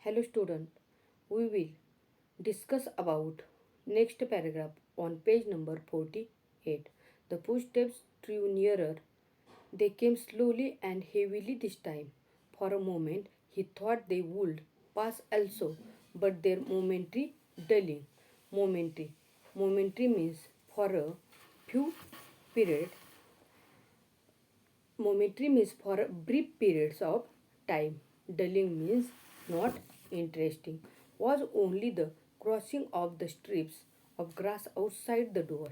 Hello student, we will discuss about next paragraph on page number 48. The footsteps drew nearer. They came slowly and heavily this time. For a moment he thought they would pass also, but their momentary dulling. Momentary. Momentary means for a few period. Momentary means for brief periods of time. Dulling means not interesting. Was only the crossing of the strips of grass outside the door.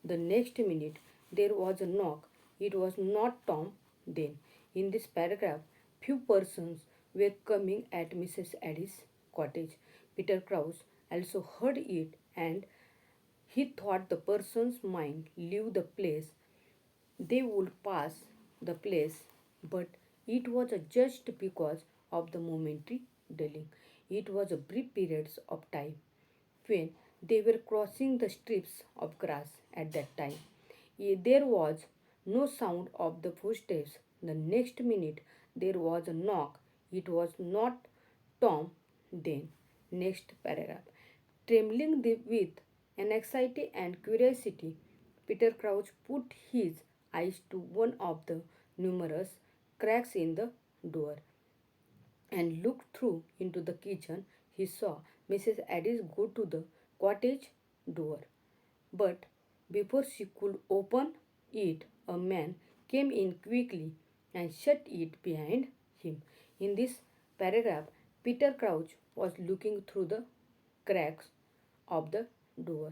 The next minute there was a knock. It was not Tom then. In this paragraph, few persons were coming at Mrs. Addis' cottage. Peter Krause also heard it and he thought the person's mind leave the place they would pass the place, but it was just because of the momentary dulling. It was a brief period of time when they were crossing the strips of grass at that time. There was no sound of the footsteps. The next minute there was a knock. It was not Tom then. Next paragraph. Trembling with anxiety and curiosity, Peter Crouch put his eyes to one of the numerous cracks in the door and looked through into the kitchen. He saw Mrs. Addis go to the cottage door. But before she could open it, a man came in quickly and shut it behind him. In this paragraph, Peter Crouch was looking through the cracks of the door.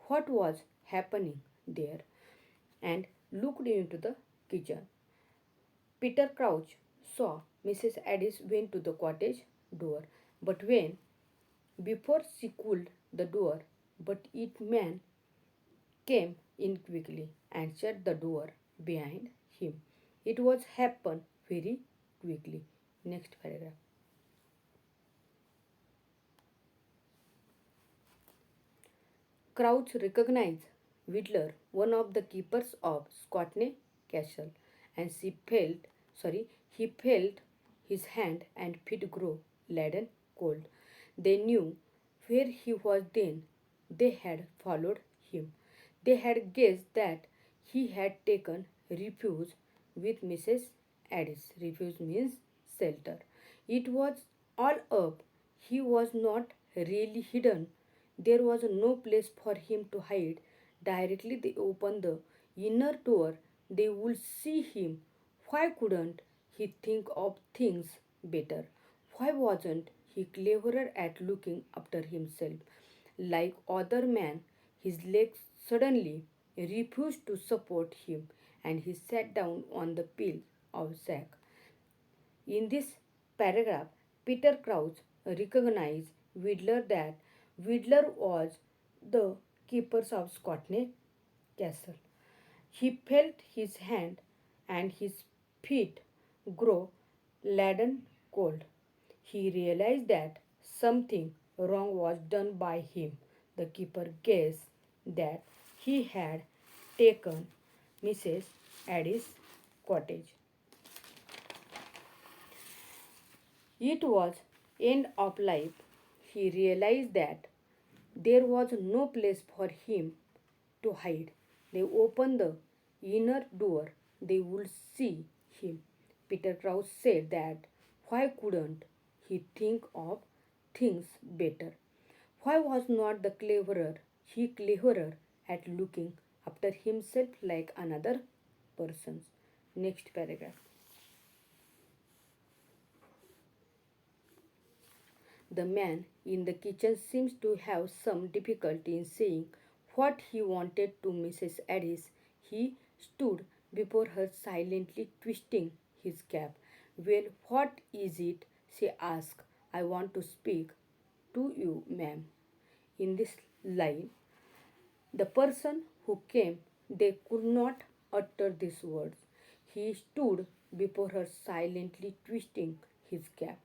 What was happening there? And looked into the kitchen. Peter Crouch saw Mrs. Addis went to the cottage door, but when before she could the door, but it man came in quickly and shut the door behind him. It was happened very quickly. Next paragraph. Crouch recognized Whittler, one of the keepers of Scotney Castle, and he felt his hand and feet grow leaden cold. They knew where he was then. They had followed him. They had guessed that he had taken refuge with Mrs. Addis. Refuge means shelter. It was all up. He was not really hidden. There was no place for him to hide. Directly they opened the inner door, they would see him. Why couldn't he think of things better? Why wasn't he cleverer at looking after himself? Like other men, his legs suddenly refused to support him and he sat down on the pile of sack. In this paragraph, Peter Crouch recognized Whittler that Whittler was the keeper of Scotney Castle. He felt his hand and his feet grow leaden cold. He realized that something wrong was done by him. The keeper guessed that he had taken Mrs. Addis' cottage. It was end of life. He realized that there was no place for him to hide. They opened the inner door. They would see him. Peter Crouch said that why couldn't he think of things better? Why was not the cleverer at looking after himself like another person's? Next paragraph. The man in the kitchen seems to have some difficulty in saying what he wanted to Mrs. Addis. He stood before her silently twisting his cap. Well, what is it? She asked. I want to speak to you, ma'am. In this line, the person who came, they could not utter these words. He stood before her silently twisting his cap.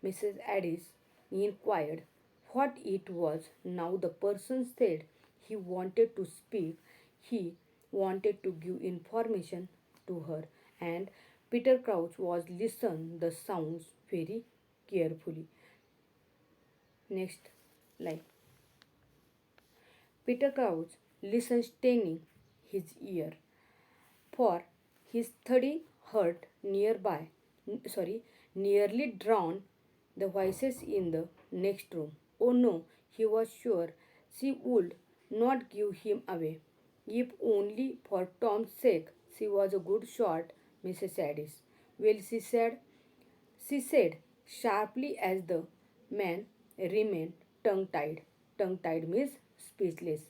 Mrs. Addis inquired what it was. Now the person said he wanted to speak. He wanted to give information to her, and Peter Crouch was listening the sounds very carefully. Next line. Peter Crouch listened, straining his ear, for his thudding hurt nearby, nearly drowned the voices in the next room. Oh no, he was sure she would not give him away. If only for Tom's sake, she was a good shot, Mrs. Addis. Well, she said sharply as the man remained tongue tied. Tongue tied means speechless.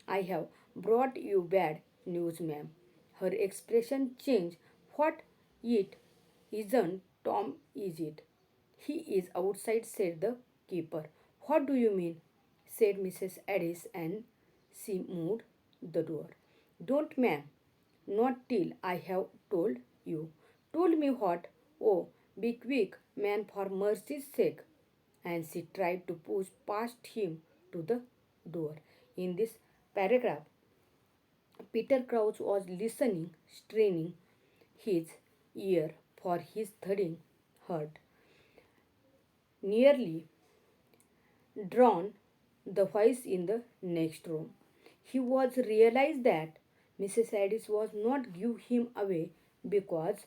I have brought you bad news, ma'am. Her expression changed. What it isn't Tom, is it? He is outside, said the keeper. What do you mean? Said Mrs. Addis, and she moved the door. Don't, ma'am. Not till I have told you. Told me what? Oh, be quick, man, for mercy's sake. And she tried to push past him to the door. In this paragraph, Peter Crouch was listening, straining his ear for his thudding heart. Nearly drawn the voice in the next room. He was realized that Mrs. Addis was not give him away because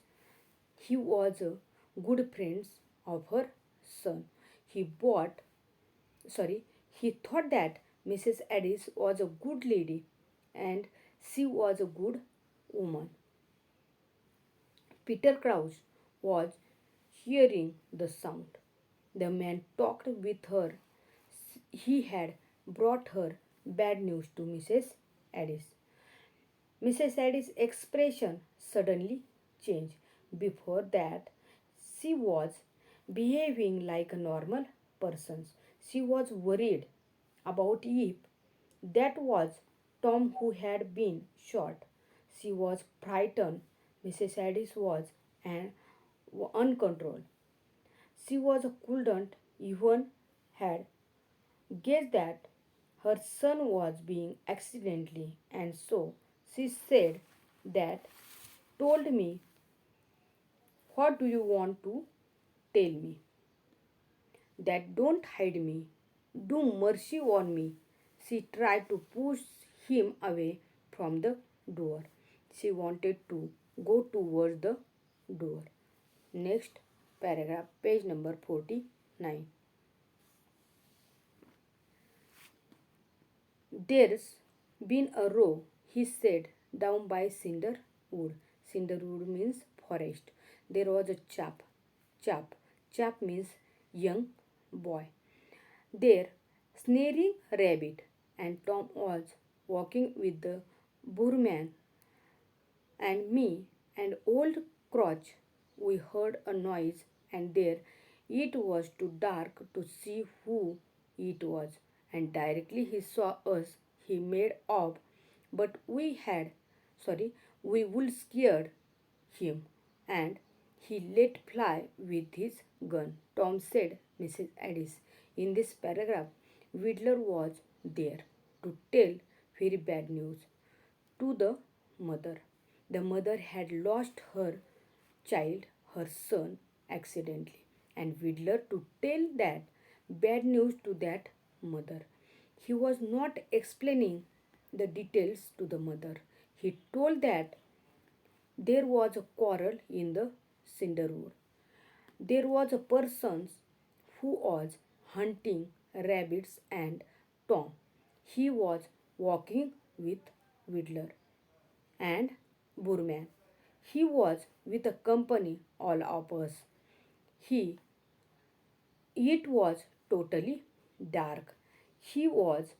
he was a good friend of her son. He bought sorry, he thought that Mrs. Addis was a good lady and she was a good woman. Peter Crouch was hearing the sound. The man talked with her. He had brought her bad news to Mrs. Addis. Mrs. Addis' expression suddenly changed. Before that, she was behaving like a normal person. She was worried about if that was Tom who had been shot. She was frightened. Mrs. Addis was and uncontrolled. She was couldn't even had guessed that her son was being accidentally, and so she said that told me, what do you want to tell me? That don't hide me. Do mercy on me. She tried to push him away from the door. She wanted to go towards the door. Next paragraph, page number 49. There's been a row, he said, down by cinder wood. Cinder wood means forest. There was a chap. Chap means young boy. There, snaring rabbit, and Tom was walking with the boorman and me and old Crotch. We heard a noise, and there it was too dark to see who it was. And directly he saw us, he made off, but we would scared him, and he let fly with his gun. Tom said, Mrs. Addis. In this paragraph, Whittler was there to tell very bad news to the mother. The mother had lost her child, her son, accidentally, and Whittler to tell that bad news to that mother. He was not explaining the details to the mother. He told that there was a quarrel in the cinderwood. There was a person who was hunting rabbits and Tom. He was walking with Whittler and Burman. He was with a company all of us. He it was totally dark. He was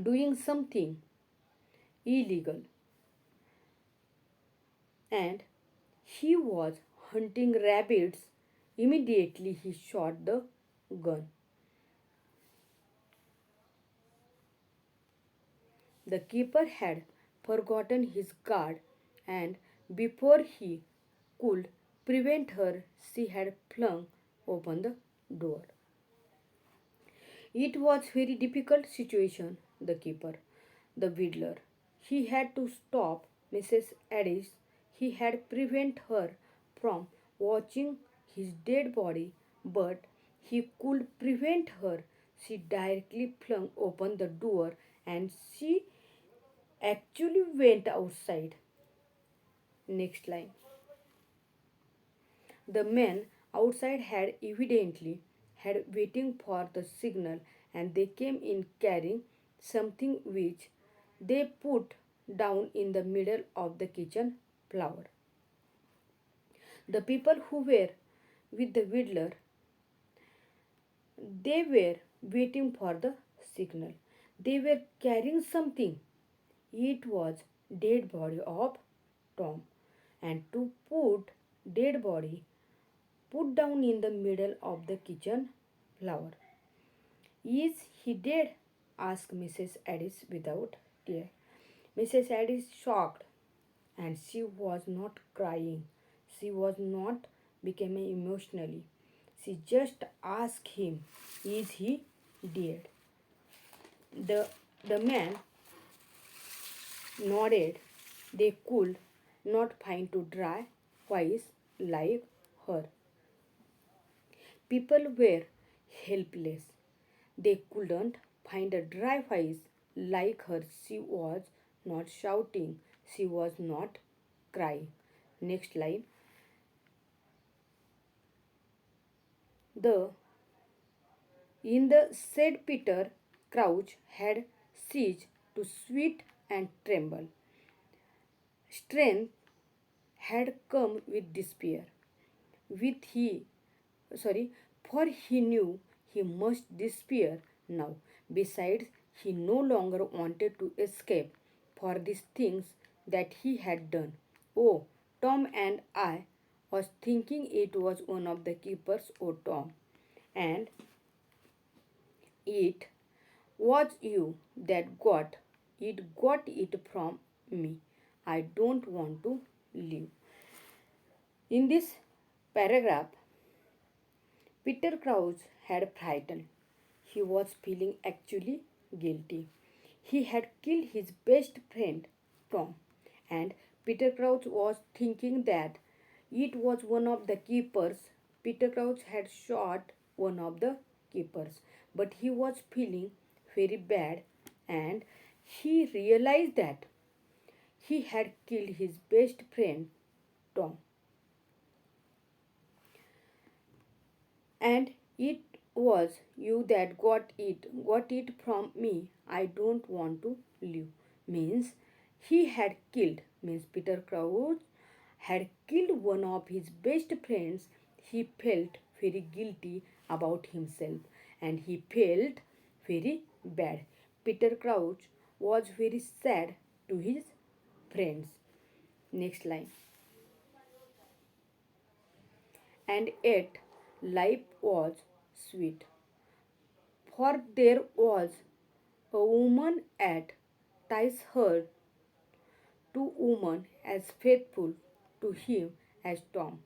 doing something illegal and he was hunting rabbits. Immediately he shot the gun. The keeper had forgotten his guard, and before he could prevent her, she had flung open the door. It was very difficult situation, the keeper, the Whittler. He had to stop Mrs. Addis. He had prevent her from watching his dead body, but he could prevent her. She directly flung open the door and she actually went outside. Next line. The men outside had evidently had waiting for the signal and they came in carrying something which they put down in the middle of the kitchen floor. The people who were with the whittler, they were waiting for the signal. They were carrying something. It was dead body of Tom, and to put dead body put down in the middle of the kitchen floor. Is he dead? Asked Mrs. Addis without tear. Mrs. Addis shocked, and she was not crying. She was not becoming emotionally. She just asked him, "Is he dead?" The the man nodded. They could not find to dry face like her. People were helpless. They couldn't find a dry face like her. She was not shouting. She was not crying. Next line. The in the said Peter Crouch had ceased to sweat and tremble. Strength had come with despair. With he sorry, for he knew he must despair now. Besides, he no longer wanted to escape for these things that he had done. Oh, Tom, and I was thinking it was one of the keepers, oh Tom, and it was you that got it from me. I don't want to leave. In this paragraph, Peter Crouch had frightened. He was feeling actually guilty. He had killed his best friend, Tom, and Peter Crouch was thinking that it was one of the keepers. Peter Crouch had shot one of the keepers, but he was feeling very bad and he realized that he had killed his best friend, Tom. And it was you that got it from me. I don't want to live means he had killed means Peter Crouch had killed one of his best friends. He felt very guilty about himself and he felt very bad. Peter Crouch was very sad to his friends. Next line. And yet life was sweet. For there was a woman at Ticehurst, two women as faithful to him as Tom,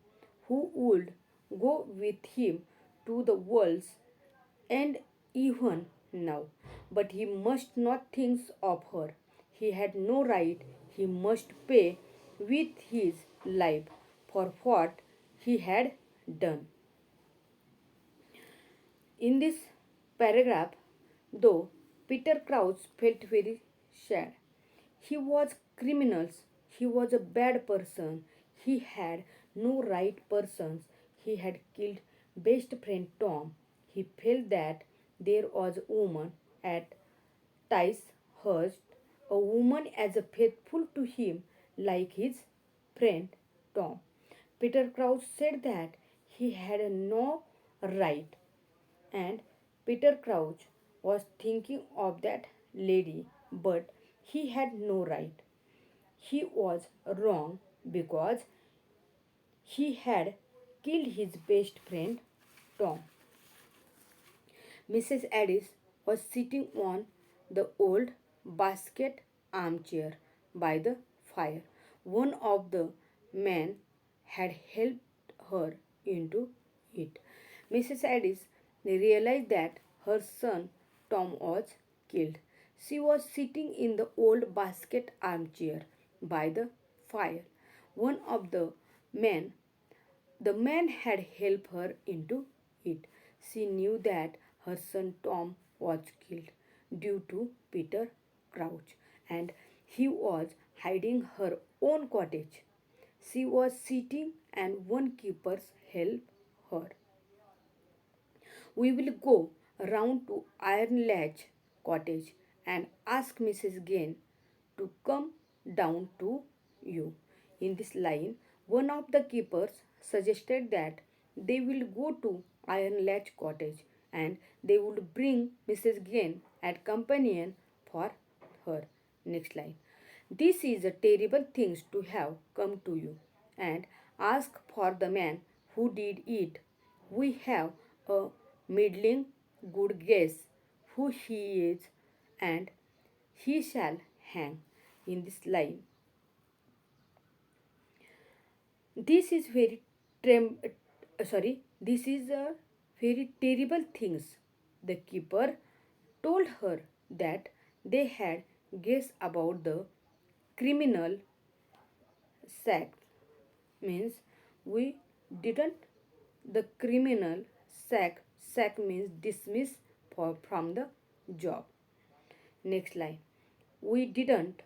who would go with him to the world's end even now. But he must not think of her. He had no right. He must pay with his life for what he had done. In this paragraph, though Peter Crouch felt very sad, he was criminals. He was a bad person. He had no right persons. He had killed best friend Tom. He felt that there was a woman at Ticehurst, a woman as faithful to him like his friend Tom. Peter Crouch said that he had no right, and Peter Crouch was thinking of that lady, but he had no right. He was wrong because he had killed his best friend Tom. Mrs. Addis was sitting on the old basket armchair by the fire. One of the men had helped her into it. Mrs. Addis realized that her son Tom was killed. She was sitting in the old basket armchair by the fire. One of the men had helped her into it. She knew that her son Tom was killed due to Peter Crouch and he was hiding her own cottage. She was sitting and one keeper helped her. We will go round to Iron Latch cottage and ask Mrs. Gain to come down to you. In this line, one of the keepers suggested that they will go to Iron Latch cottage and they would bring Mrs. Gain as companion for her. Next line. This is a terrible thing to have come to you and ask for the man who did it. We have a middling good guess who he is and he shall hang in this line. This is very this is a very terrible things. The keeper told her that they had guessed about the criminal sack means we didn't the criminal sack means dismiss from the job. Next line. We didn't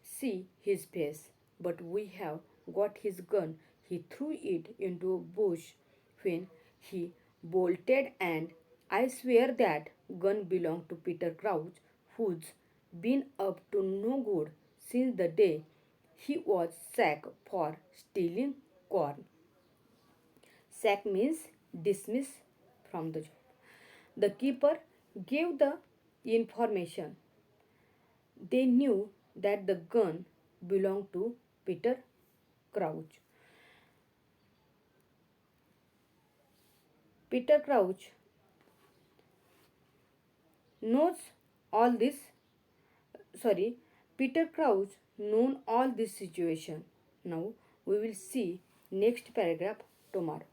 see his face, but we have got his gun. He threw it into a bush when he bolted, and I swear that gun belonged to Peter Crouch, who's been up to no good since the day he was sacked for stealing corn. Sack means dismiss from the job. The keeper gave the information. They knew that the gun belonged to Peter Crouch. Peter Crouch knows all this. Sorry, Peter Crouch known all this situation. Now we will see next paragraph tomorrow.